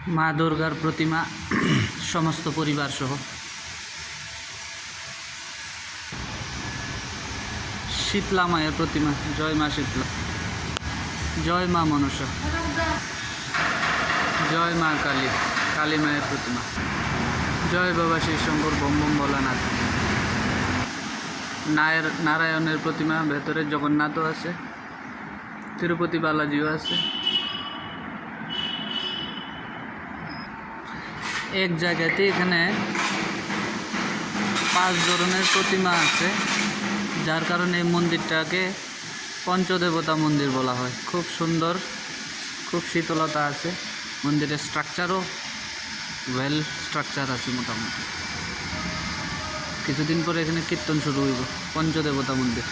মা দুর্গার প্রতিমা সমস্ত পরিবার সহ। শীতলা মায়ের প্রতিমা, জয় মা শীতলা, জয় মা মনসা, জয় মা কালী, কালী মায়ের প্রতিমা, জয় বাবা শ্রী শঙ্কর বম বম ভোলানাথ। নারায়ণের প্রতিমা, ভেতরে জগন্নাথও আছে, তিরুপতি বালাজিও আছে। এক জায়গাতে এখানে 5 ধরনের প্রতিমা আছে, যার কারণে এই মন্দিরটাকে পঞ্চদেবতা মন্দির বলা হয়। খুব সুন্দর, খুব শীতলতা আছে মন্দিরের। স্ট্রাকচারও ওয়েল স্ট্রাকচার আছে মোটামুটি। কিছুদিন পরে এখানে কীর্তন শুরু হইব। পঞ্চদেবতা মন্দির।